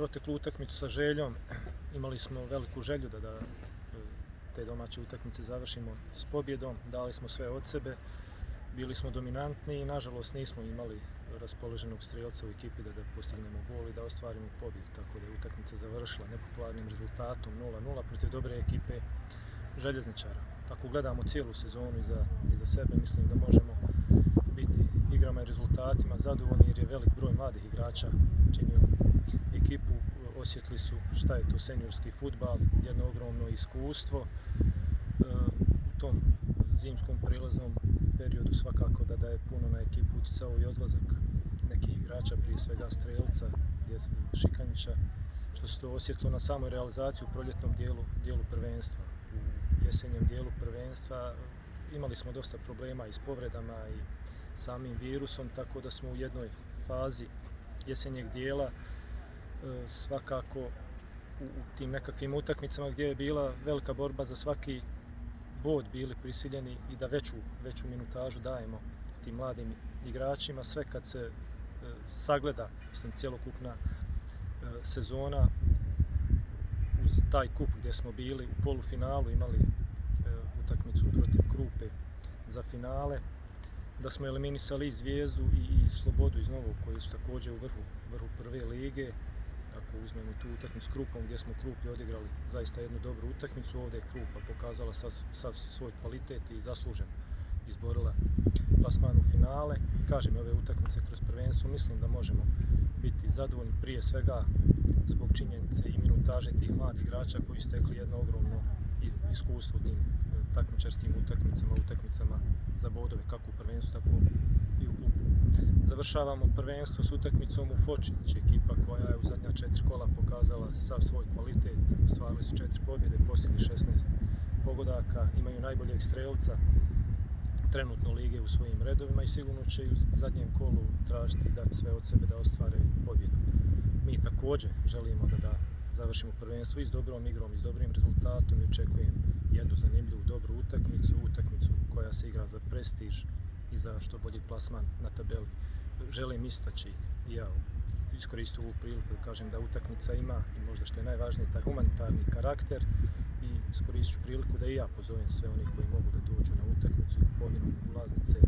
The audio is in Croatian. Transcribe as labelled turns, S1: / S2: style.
S1: proteklu utakmicu sa željom. Imali smo veliku želju da te domaće utakmice završimo s pobjedom. Dali smo sve od sebe, bili smo dominantni i nažalost nismo imali raspoloženog strijelca u ekipi da postignemo gol i da ostvarimo pobjedu. Tako da je utakmica završila nepopularnim rezultatom 0:0 protiv dobre ekipe Željezničara. Ako gledamo cijelu sezonu iza sebe, mislim da možemo biti igrama i rezultatima zadovoljni jer je velik broj mladih igrača činio ekipu, osjetili su šta je to seniorski fudbal, jedno ogromno iskustvo. U tom zimskom prilaznom periodu svakako da daje puno na ekipu utjecao i odlazak nekih igrača, prije svega Strelca, Šikanjića, što se to osjetilo na samoj realizaciji u proljetnom dijelu prvenstva. U jesenjem dijelu prvenstva imali smo dosta problema i s povredama i samim virusom, tako da smo u jednoj fazi jesenjeg dijela svakako u tim nekakvim utakmicama gdje je bila velika borba za svaki bod bili prisiljeni i da veću minutažu dajemo tim mladim igračima. Sve kad se sagleda, mislim, cjelokupna sezona uz taj kup gdje smo bili u polufinalu, imali utakmicu protiv Krupe za finale, da smo eliminisali i Zvijezdu i Slobodu iz Novog koji su također u vrhu prve lige. Ako uzmemo tu utakmicu s Krupom gdje smo Krupi odigrali zaista jednu dobru utakmicu, ovdje je Krupa pokazala sav svoj kvalitet i zasluženo izborila plasman u finale. Kažem, ove utakmice kroz prvenstvo mislim da možemo biti zadovoljni prije svega zbog činjenice i minutaže tih mladih igrača koji su stekli jedno ogromno iskustvo u tim takmičarskim utakmicama za bodove, kako u prvenstvu, tako i u kupu. Završavamo prvenstvo s utakmicom u Foči, ekipa koja je u zadnja 4 kola pokazala sav svoj kvalitet, ostvarili su 4 pobjede, postigli 16 pogodaka, imaju najboljeg strelca trenutno lige u svojim redovima i sigurno će u zadnjem kolu tražiti i dati sve od sebe da ostvare pobjedu. Mi također želimo da završimo prvenstvo i s dobrom igrom i s dobrim rezultatom i očekujem jednu zanimljivu, dobru utakmicu koja se igra za prestiž i za što bolji plasman na tabeli. Želim istaći i ja iskoristiti ovu priliku da kažem da utakmica ima i možda što je najvažnije taj humanitarni karakter i iskoristit ću priliku da i ja pozovem sve oni koji mogu da dođu na utakmicu i kupovinu ulaznice